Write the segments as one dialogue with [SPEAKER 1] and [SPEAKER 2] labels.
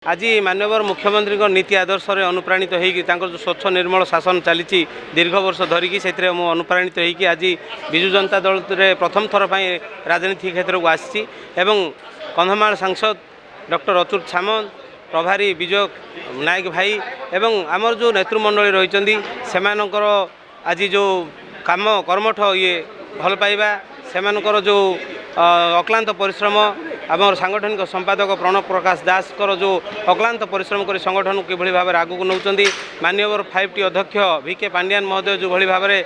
[SPEAKER 1] आज माननीय मुख्यमंत्री नीति आदर्श अनुप्राणित हो जो स्वच्छ निर्मल शासन चली दीर्घ वर्ष धरिकी से अनुप्राणित होगी आज विजु जनता दल प्रथम थर पर राजनीति क्षेत्र को आसी कंधमाल सांसद डॉक्टर अच्युत सामंत प्रभारी विजय नायक भाई एवं आमर जो नेतृमंडली रही आज जो काम कर्मठ ये भल पाइबा से जो अक्लांत परिश्रम आम सांगठनिक संपादक प्रणव प्रकाश दास जो अक्लांत परिश्रम कर संगठन कि भाव में आगू नौ माननीय 5T अध्यक्ष VK पांड्यान महोदय जो भाव में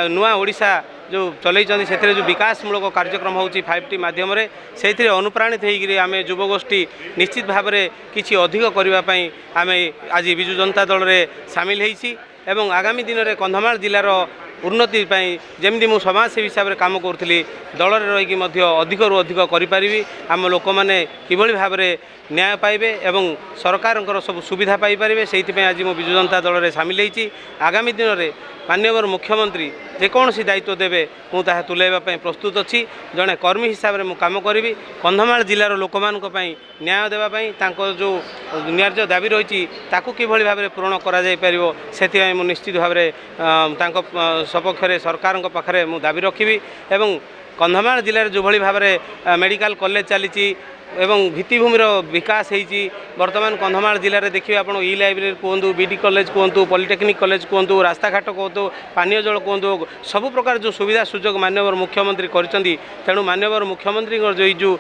[SPEAKER 1] नुआ ओडिशा जो चलई से जो विकासमूलक कार्यक्रम हो 5T माध्यम से अनुप्राणित होकर आम युवगोष्ठी निश्चित भाव में किसी अधिक करने आम आज विजु जनता दल में सामिल होती आगामी दिन में कंधमाल जिलार उन्नति जमी मु समाजसेवी हिसाब से कम करी दल रही अधिक रु अधिक करी आम लोक मैंने किभली भाव में न्याय पाइबे एवं सरकार सब सुविधा पाइपर से आज मो विजु जनता दल में सामिल होती आगामी दिन में माननीय मुख्यमंत्री जेकोसी दायित्व देवे मुझे तुलाइवाई प्रस्तुत अच्छी जड़े कर्मी हिसाब से कम करी कंधमाल जिलार लोक मानी न्याय देवाई जो न्याय दाबी रही किभली भाव में पूरण कर निश्चित भाव में सपक्ष सरकार पाखे मु दाबी रखी एवं कंधमाल जिले जो भाव में मेडिकल कॉलेज चली एवं भित्तिभूमिर विकास होती बर्तमान कंधमाल जिले में देखिए आप ई लाइब्रेरी कहतु BD कॉलेज कहतु पॉलिटेक्निक कॉलेज कहतु रास्ताघाट कहतु पानीय जल कहतु सबु प्रकार जो सुविधा सुजोग माननीय मुख्यमंत्री करिसेंती तेणु माननीय मुख्यमंत्री जो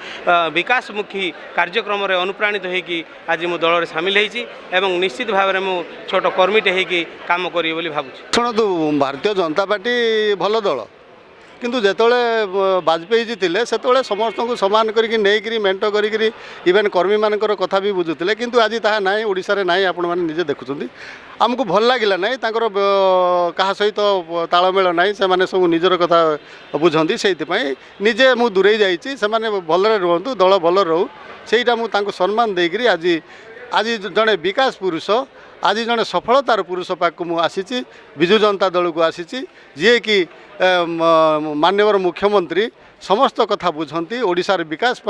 [SPEAKER 1] विकासमुखी कार्यक्रम अनुप्राणित होगी आज मु दल में सामिल होती निश्चित भाव में मु छोट कर्मीटे होगी काम करी बोली भावुँ।
[SPEAKER 2] शुणु भारतीय जनता पार्टी भल दल किंतु जितेबाला वाजपेयी जी थे से समस्त को सामान करी मेंट करी इवेन कर्मी मान कथा भी बुझुते किंतु आज ताहा ना ओडिशा रे ना आपण मैंने निजे देखुं आमको भल लगे ना क्या सहित तालमेल ना से मैंने सब निजर कथा बुझती से निजे मु दूरे जाने भलरे रुहतु दल भल रो सेटा मुझे सम्मान देकर आज आज जड़े विकास पुरुष आज जड़े सफलतार पुरुष पाक मुझे विजु जनता दल को आसी जी कि माननीय मुख्यमंत्री समस्त कथा बुझती ओडिशार विकास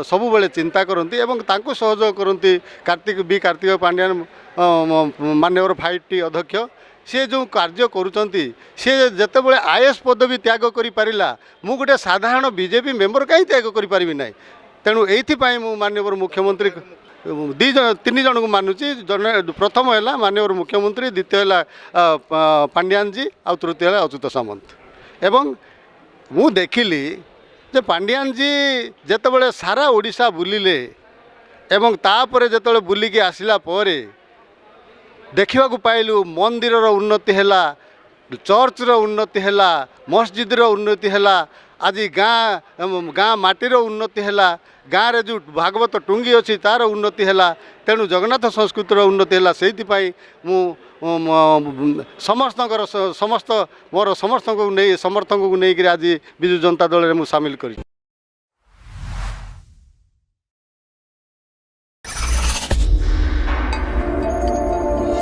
[SPEAKER 2] सबु बेले चिंता करती एवं सहयोग करती कार्तिक पांड्यान माननीय 5T अध्यक्ष सी जो कार्य करुँच सी जितेबाला IAS पदवी त्याग कर पारा मु गोटे साधारण बीजेपी मेंबर कहीं त्याग करें ना तेणु ये माननीय मुख्यमंत्री तीन जन को मानुची जन प्रथम है माननीय मुख्यमंत्री द्वितीय है पांड्यान जी आ तृतीय है अच्युत सामंत एवं मु देखिली जे पांड्यान जी जितेबाला सारा ओडिशा बुलिले एवं तापर जिते बुलिकी आसला देखा पाइलु मंदिर उन्नति है चर्चर उन्नति है मस्जिद उन्नति है आज गाँ माटीर उन्नति है गाँव रे जो भागवत टुंगी अच्छी तार उन्नति है तेणु जगन्नाथ संस्कृतिर उन्नति है से समस्त मोर समस्त को नहीं समर्थक को लेकर आज विजु जनता दल में सामिल कर।